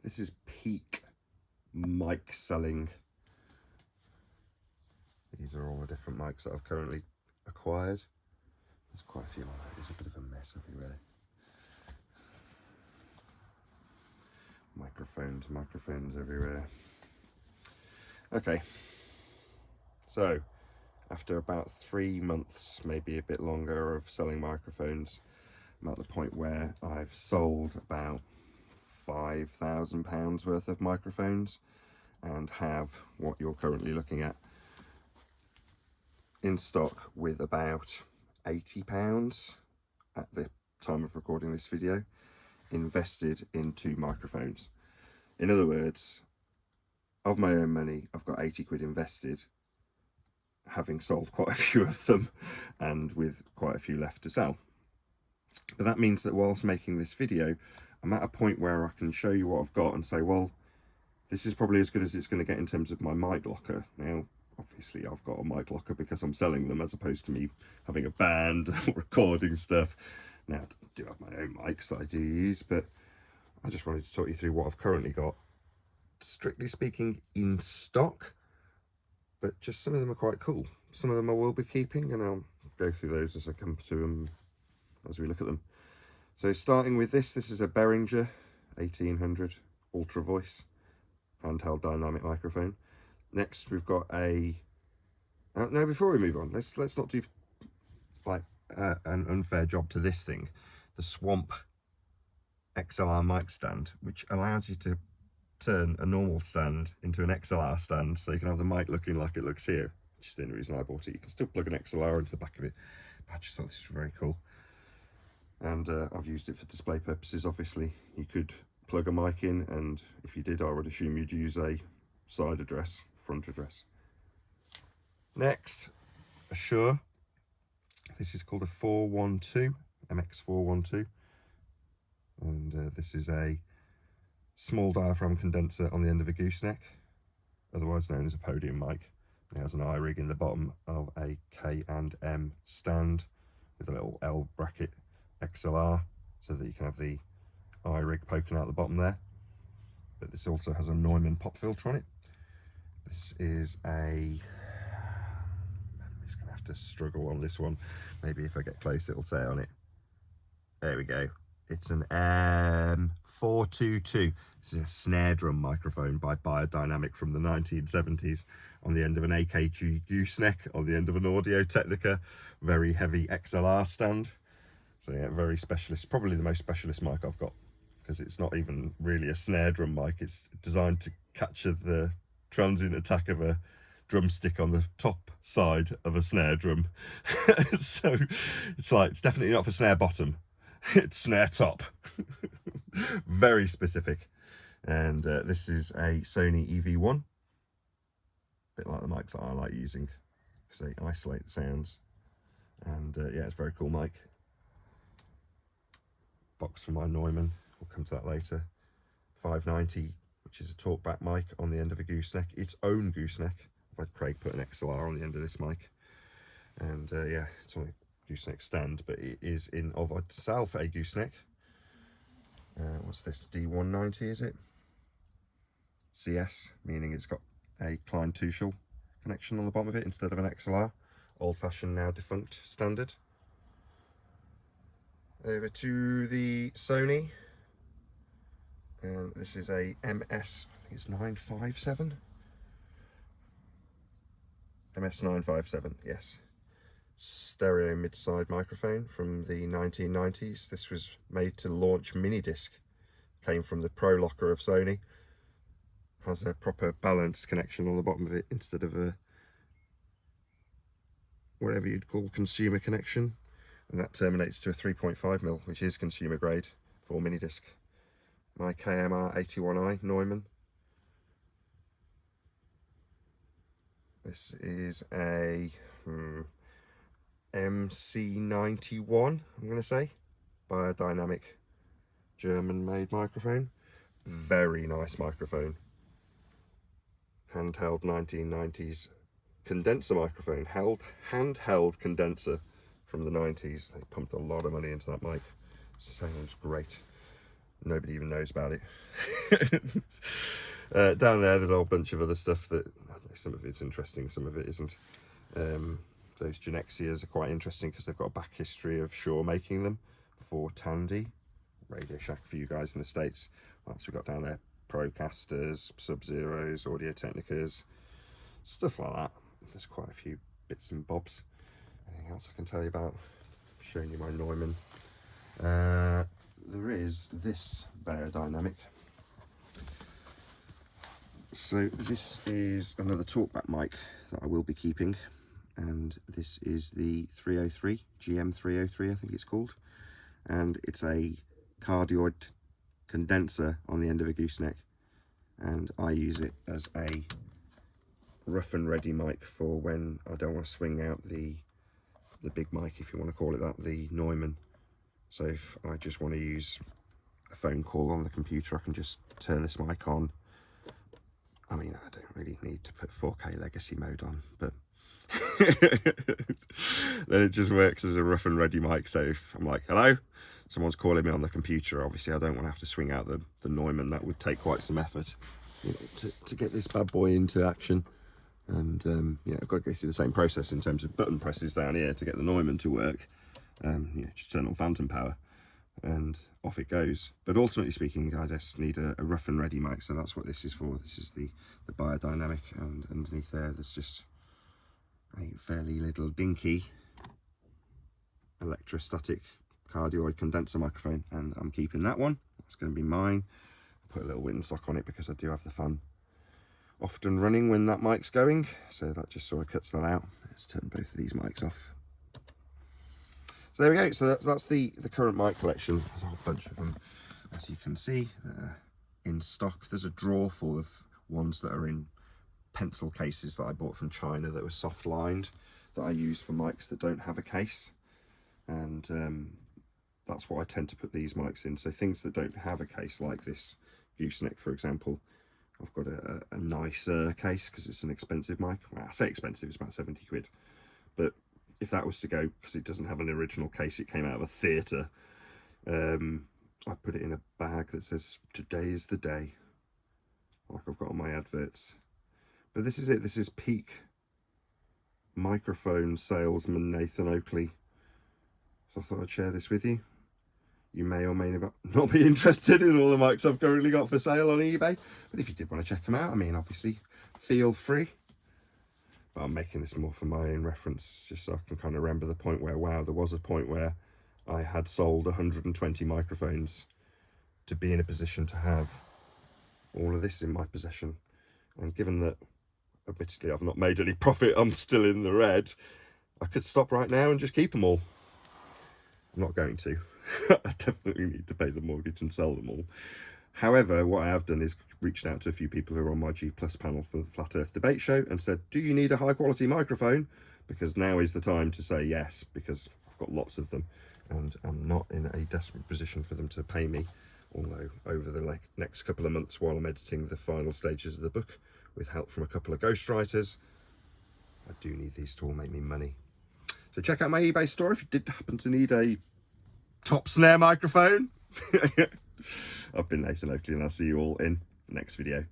This is peak mic selling. These are all the different mics that I've currently acquired. There's quite a few on there. It's a bit of a mess everywhere. Microphones everywhere. Okay, so after about 3 months, maybe a bit longer, of selling microphones, I'm at the point where I've sold about £5,000 worth of microphones and have what you're currently looking at in stock with about £80 at the time of recording this video invested into microphones. In other words, of my own money, I've got 80 quid invested, having sold quite a few of them and with quite a few left to sell. But that means that whilst making this video, I'm at a point where I can show you what I've got and say, well, this is probably as good as it's going to get in terms of my mic locker. Now, obviously I've got a mic locker because I'm selling them, as opposed to me having a band or recording stuff. Now, I do have my own mics that I do use, but I just wanted to talk you through what I've currently got, strictly speaking, in stock, but just some of them are quite cool. Some of them I will be keeping, and I'll go through those as I come to them, as we look at them. So starting with this is a Behringer 1800 Ultra Voice handheld dynamic microphone. Next we've got a, now before we move on, let's not do like an unfair job to this thing, the Swamp XLR mic stand, which allows you to turn a normal stand into an XLR stand, so you can have the mic looking like it looks here, which is the only reason I bought it. You can still plug an XLR into the back of it, but I just thought this was very cool. And I've used it for display purposes. Obviously you could plug a mic in, and if you did, I would assume you'd use a side address, front address. Next, a Shure. This is called a 412, MX412, and this is a small diaphragm condenser on the end of a gooseneck, otherwise known as a podium mic. It has an iRig in the bottom of a K&M stand with a little L bracket XLR, so that you can have the iRig poking out the bottom there. But this also has a Neumann pop filter on it. This is a, I'm just gonna have to struggle on this one. Maybe if I get close it'll say on it. There we go. It's an M422. This is a snare drum microphone by Biodynamic from the 1970s, on the end of an AKG gooseneck, on the end of an Audio Technica, very heavy XLR stand. So yeah, very specialist, probably the most specialist mic I've got, because it's not even really a snare drum mic. It's designed to capture the transient attack of a drumstick on the top side of a snare drum. So it's definitely not for snare bottom, it's snare top. Very specific. And this is a Sony EV1, a bit like the mics that I like using because they isolate the sounds. And yeah, it's a very cool mic. Box from my Neumann, we'll come to that later. 590, which is a talkback mic on the end of a gooseneck, its own gooseneck. I've had Craig put an XLR on the end of this mic, and yeah, it's on a gooseneck stand, but it is in of itself a gooseneck. What's this, D190 is it? CS, meaning it's got a Klein Tuchel connection on the bottom of it instead of an XLR, old-fashioned, now defunct standard. Over to the Sony, and this is a MS, I think it's 957. MS957, yes. Stereo mid-side microphone from the 1990s. This was made to launch Minidisc. Came from the Pro Locker of Sony. Has a proper balanced connection on the bottom of it instead of a whatever you'd call consumer connection. And that terminates to a 3.5mm, which is consumer grade for Minidisc. My KMR 81i Neumann. This is a MC91, I'm going to say. Biodynamic German-made microphone. Very nice microphone. Handheld 1990s condenser microphone. Handheld condenser from the 90s. They pumped a lot of money into that mic. Sounds great. nobody even knows about it. Down there's a whole bunch of other stuff that, I don't know, some of it's interesting, some of it isn't. Those Genexias are quite interesting because they've got a back history of Shure making them for Tandy, Radio Shack for you guys in the States. What else we got down there? Procasters, Sub-Zeros, Audio-Technicas, stuff like that. There's quite a few bits and bobs. Anything else I can tell you about? Showing you my Neumann. There is this Beyerdynamic. So this is another talkback mic that I will be keeping, and this is the 303, GM303 I think it's called, and it's a cardioid condenser on the end of a gooseneck, and I use it as a rough and ready mic for when I don't want to swing out the big mic, if you want to call it that, the Neumann. So if I just want to use a phone call on the computer, I can just turn this mic on. I mean, I don't really need to put 4K legacy mode on, but then it just works as a rough and ready mic. So if I'm like, hello, someone's calling me on the computer, obviously I don't want to have to swing out the Neumann. That would take quite some effort, you know, to get this bad boy into action. And yeah, I've got to go through the same process in terms of button presses down here to get the Neumann to work. You know, just turn on phantom power and off it goes. But ultimately speaking, I just need a rough and ready mic, so that's what this is for. This is the Beyerdynamic, and underneath there's just a fairly little dinky electrostatic cardioid condenser microphone, and I'm keeping that one. That's going to be mine. Put a little windsock on it because I do have the fan often running when that mic's going, so that just sort of cuts that out. Let's turn both of these mics off. So there we go. So that's the current mic collection. There's a whole bunch of them, as you can see, in stock. There's a drawer full of ones that are in pencil cases that I bought from China that were soft lined, that I use for mics that don't have a case, and that's what I tend to put these mics in. So things that don't have a case, like this gooseneck, for example, I've got a nicer case because it's an expensive mic. Well, I say expensive, it's about 70 quid, but if that was to go, because it doesn't have an original case, it came out of a theatre, I put it in a bag that says "Today is the day," like I've got on my adverts. But this is it. This is peak microphone salesman Nathan Oakley. So I thought I'd share this with you. You may or may not be interested in all the mics I've currently got for sale on eBay, but if you did want to check them out, I mean, obviously, feel free. But I'm making this more for my own reference, just so I can kind of remember the point where, wow, there was a point where I had sold 120 microphones to be in a position to have all of this in my possession. And given that, admittedly, I've not made any profit, I'm still in the red, I could stop right now and just keep them all. I'm not going to. I definitely need to pay the mortgage and sell them all. However, what I have done is reached out to a few people who are on my G Plus panel for the Flat Earth Debate Show and said, do you need a high quality microphone? Because now is the time to say yes, because I've got lots of them and I'm not in a desperate position for them to pay me. Although over the next couple of months, while I'm editing the final stages of the book with help from a couple of ghostwriters, I do need these to all make me money. So check out my eBay store if you did happen to need a top snare microphone. I've been Nathan Oakley, and I'll see you all in the next video.